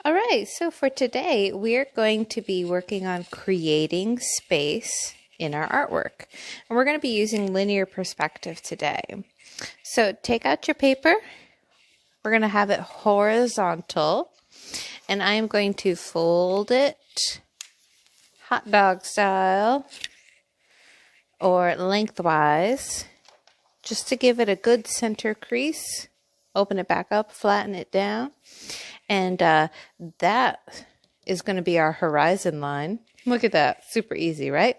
All right, so for today, we're going to be working on creating space in our artwork. And we're going to be using linear perspective today. So take out your paper. We're going to have it horizontal. And I am going to fold it hot dog style or lengthwise just to give it a good center crease. Open it back up, flatten it down. And that is going to be our horizon line. Look at that. Super easy, right?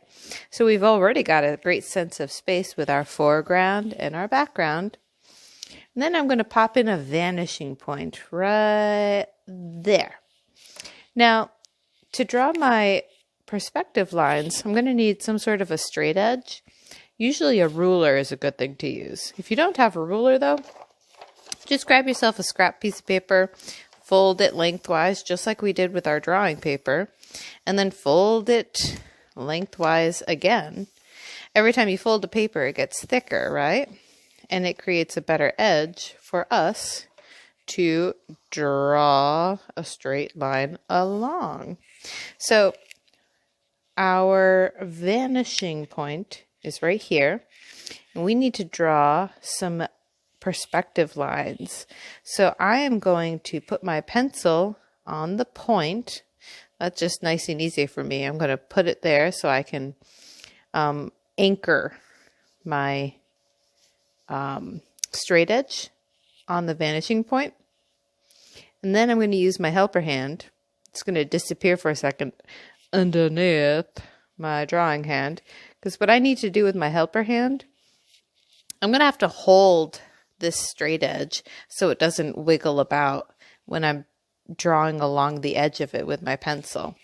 So we've already got a great sense of space with our foreground and our background. And then I'm going to pop in a vanishing point right there. Now, to draw my perspective lines, I'm going to need some sort of a straight edge. Usually a ruler is a good thing to use. If you don't have a ruler, though, just grab yourself a scrap piece of paper, fold it lengthwise, just like we did with our drawing paper, and then fold it lengthwise again. Every time you fold the paper, it gets thicker, right? And it creates a better edge for us to draw a straight line along. So our vanishing point is right here, and we need to draw some perspective lines. So I am going to put my pencil on the point. That's just nice and easy for me. I'm going to put it there so I can anchor my straight edge on the vanishing point. And then I'm going to use my helper hand. It's going to disappear for a second underneath my drawing hand, because what I need to do with my helper hand, I'm going to have to hold this straight edge so it doesn't wiggle about when I'm drawing along the edge of it with my pencil.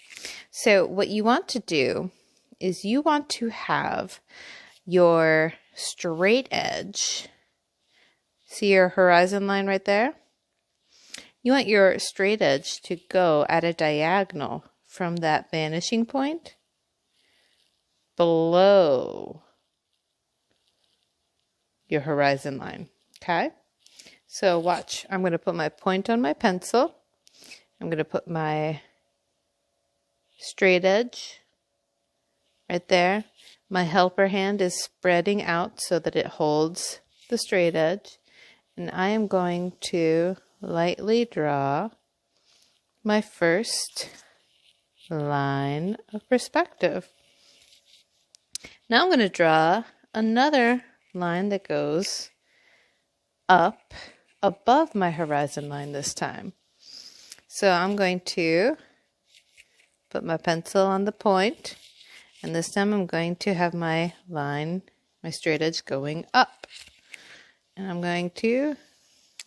So what you want to do is you want to have your straight edge, see your horizon line right there? You want your straight edge to go at a diagonal from that vanishing point below your horizon line. Okay, so watch. I'm going to put my point on my pencil. I'm going to put my straight edge right there. My helper hand is spreading out so that it holds the straight edge. And I am going to lightly draw my first line of perspective. Now I'm going to draw another line that goes up above my horizon line this time. So I'm going to put my pencil on the point, and this time I'm going to have my line, my straight edge going up. And I'm going to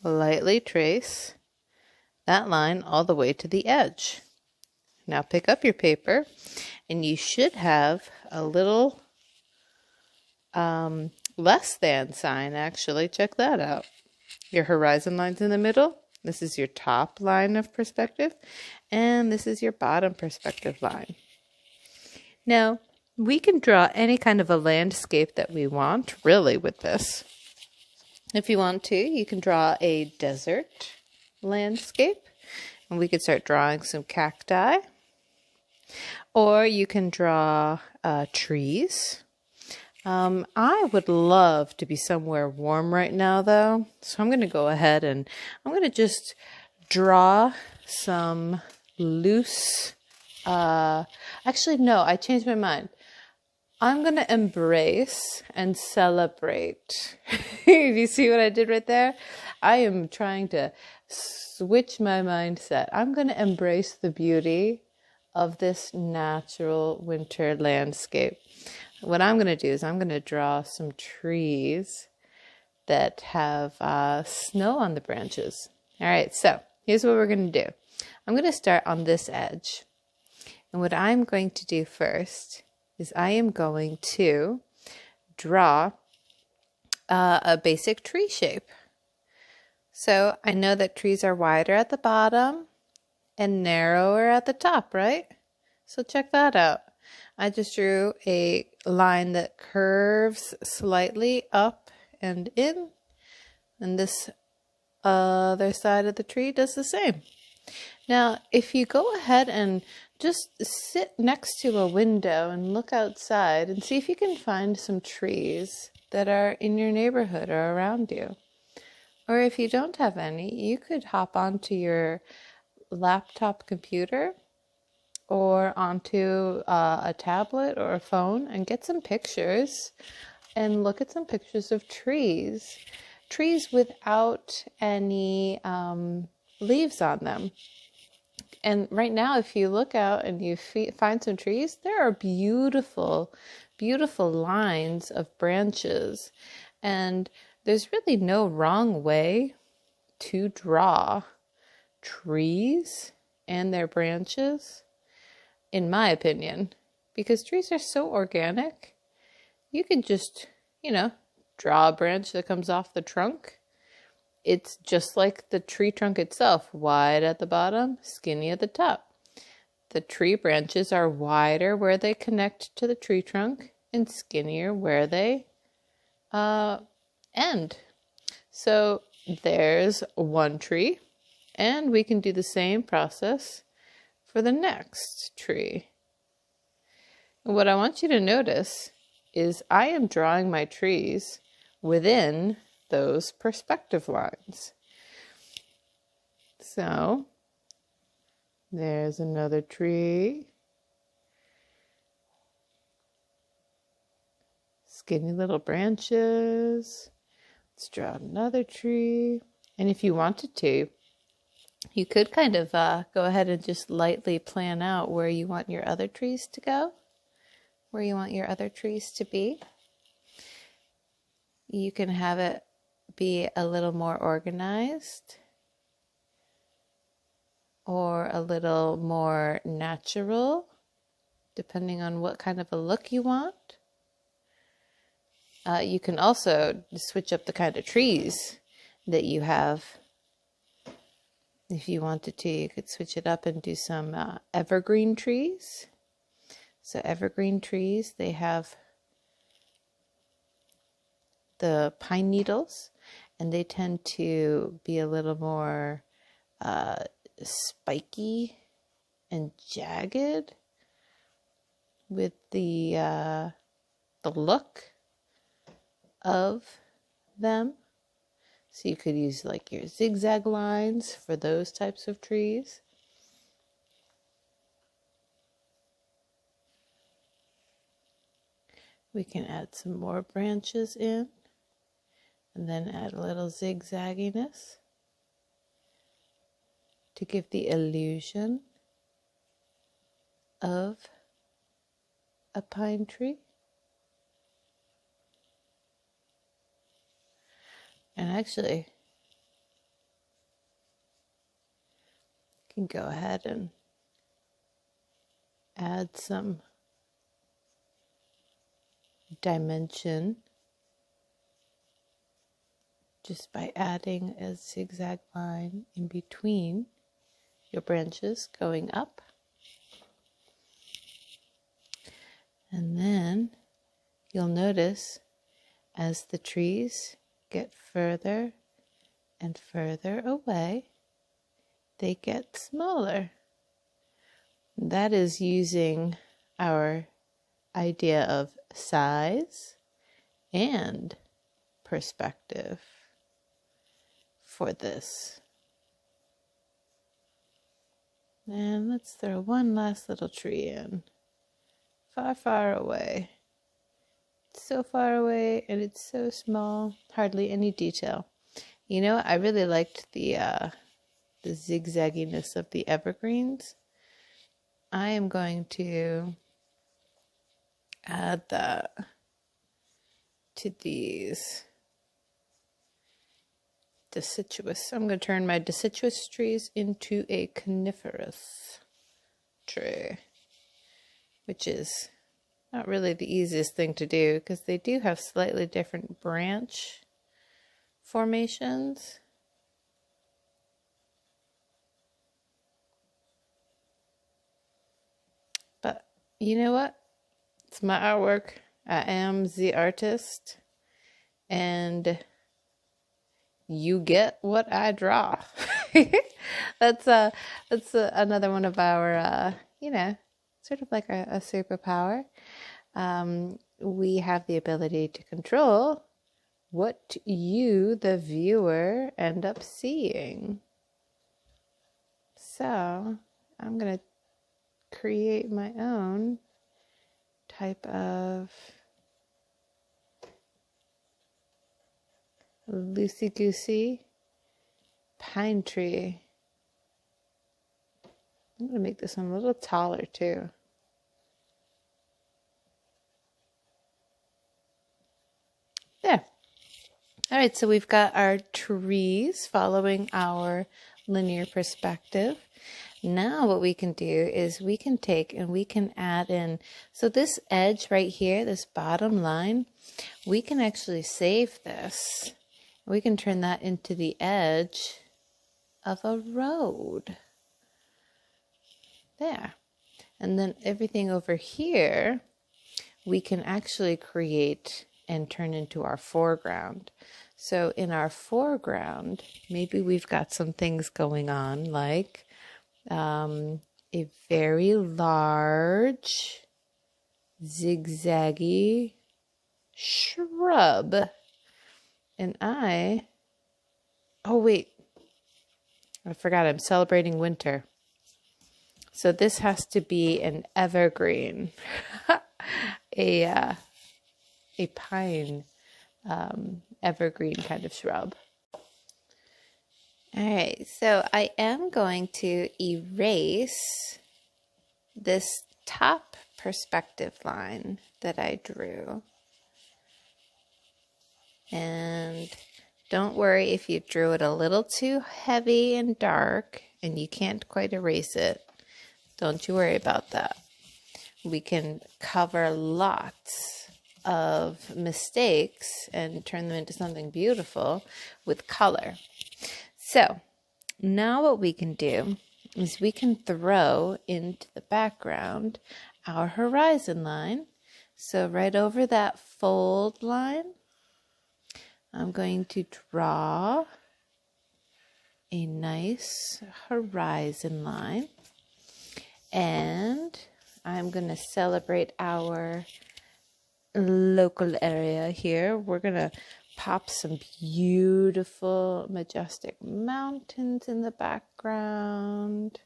lightly trace that line all the way to the edge. Now pick up your paper, and you should have a little less than sign, actually. Check that out. Your horizon line's in the middle. This is your top line of perspective, and this is your bottom perspective line. Now, we can draw any kind of a landscape that we want, really, with this. If you want to, you can draw a desert landscape, and we could start drawing some cacti. Or you can draw trees. I would love to be somewhere warm right now, though, so I'm going to go ahead and I'm going to just draw some loose, actually, no, I changed my mind. I'm going to embrace and celebrate. You see what I did right there? I am trying to switch my mindset. I'm going to embrace the beauty of this natural winter landscape. What I'm going to do is I'm going to draw some trees that have snow on the branches. All right, so here's what we're going to do. I'm going to start on this edge. And what I'm going to do first is I am going to draw a basic tree shape. So I know that trees are wider at the bottom and narrower at the top, right? So check that out. I just drew a line that curves slightly up and in, and this other side of the tree does the same. Now, if you go ahead and just sit next to a window and look outside and see if you can find some trees that are in your neighborhood or around you. Or if you don't have any, you could hop onto your laptop computer or onto a tablet or a phone and get some pictures and look at some pictures of trees. Trees without any leaves on them. And right now, if you look out and you find some trees, there are beautiful, beautiful lines of branches. And there's really no wrong way to draw trees and their branches, in my opinion, because trees are so organic. You can just, draw a branch that comes off the trunk. It's just like the tree trunk itself, wide at the bottom, skinny at the top. The tree branches are wider where they connect to the tree trunk and skinnier where they end. So there's one tree, and we can do the same process for the next tree. And what I want you to notice is I am drawing my trees within those perspective lines. So there's another tree. Skinny little branches. Let's draw another tree. And if you wanted to, you could kind of go ahead and just lightly plan out where you want your other trees to go, where you want your other trees to be. You can have it be a little more organized or a little more natural, depending on what kind of a look you want. You can also switch up the kind of trees that you have. If you wanted to, you could switch it up and do some evergreen trees. So evergreen trees, they have the pine needles, and they tend to be a little more spiky and jagged with the look of them. So you could use like your zigzag lines for those types of trees. We can add some more branches in, and then add a little zigzagginess to give the illusion of a pine tree. And actually, you can go ahead and add some dimension just by adding a zigzag line in between your branches going up. And then you'll notice as the trees get further and further away, they get smaller. That is using our idea of size and perspective for this. And let's throw one last little tree in, far, far away. It's so far away and it's so small, hardly any detail. You know, I really liked the zigzagginess of the evergreens. I am going to add that to these deciduous. I'm going to turn my deciduous trees into a coniferous tree, which is not really the easiest thing to do because they do have slightly different branch formations. But you know what? It's my artwork. I am the artist, and you get what I draw. That's another one of our, sort of like a superpower. We have the ability to control what you, the viewer, end up seeing. So I'm going to create my own type of loosey-goosey pine tree. I'm going to make this one a little taller too. There. All right, so we've got our trees following our linear perspective. Now what we can do is we can take and we can add in, so this edge right here, this bottom line, we can actually save this. We can turn that into the edge of a road. There. And then everything over here, we can actually create and turn into our foreground. So in our foreground, maybe we've got some things going on like a very large zigzaggy shrub. And oh wait, I forgot, I'm celebrating winter. So this has to be an evergreen, a pine evergreen kind of shrub. All right, so I am going to erase this top perspective line that I drew. And don't worry if you drew it a little too heavy and dark and you can't quite erase it. Don't you worry about that. We can cover lots of mistakes and turn them into something beautiful with color. So now what we can do is we can throw into the background our horizon line. So right over that fold line, I'm going to draw a nice horizon line, and I'm going to celebrate our local area here. We're going to pop some beautiful, majestic mountains in the background.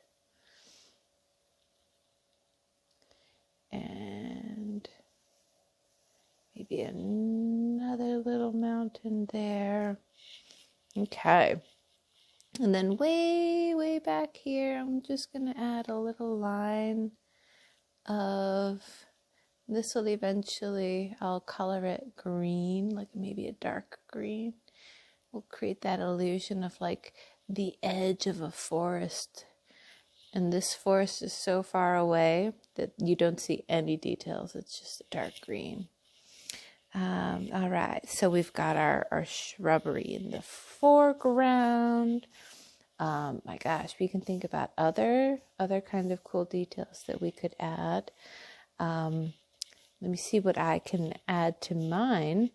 And maybe another little mountain there. Okay. And then way, way back here, I'm just going to add a little line of, this will eventually, I'll color it green, like maybe a dark green. We'll create that illusion of like the edge of a forest. And this forest is so far away that you don't see any details. It's just a dark green. All right, so we've got our shrubbery in the foreground. My gosh, we can think about other kind of cool details that we could add. Let me see what I can add to mine,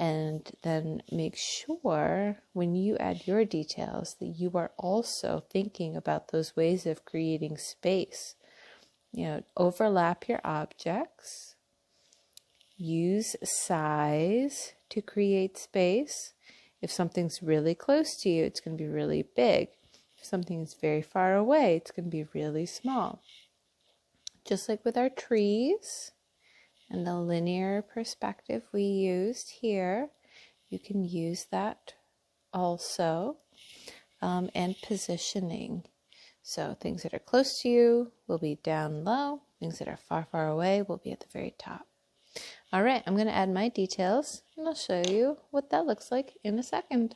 and then make sure when you add your details that you are also thinking about those ways of creating space. Overlap your objects. Use size to create space. If something's really close to you, it's going to be really big. If something is very far away, it's going to be really small. Just like with our trees and the linear perspective we used here, you can use that also. And positioning. So things that are close to you will be down low. Things that are far, far away will be at the very top. All right, I'm going to add my details, and I'll show you what that looks like in a second.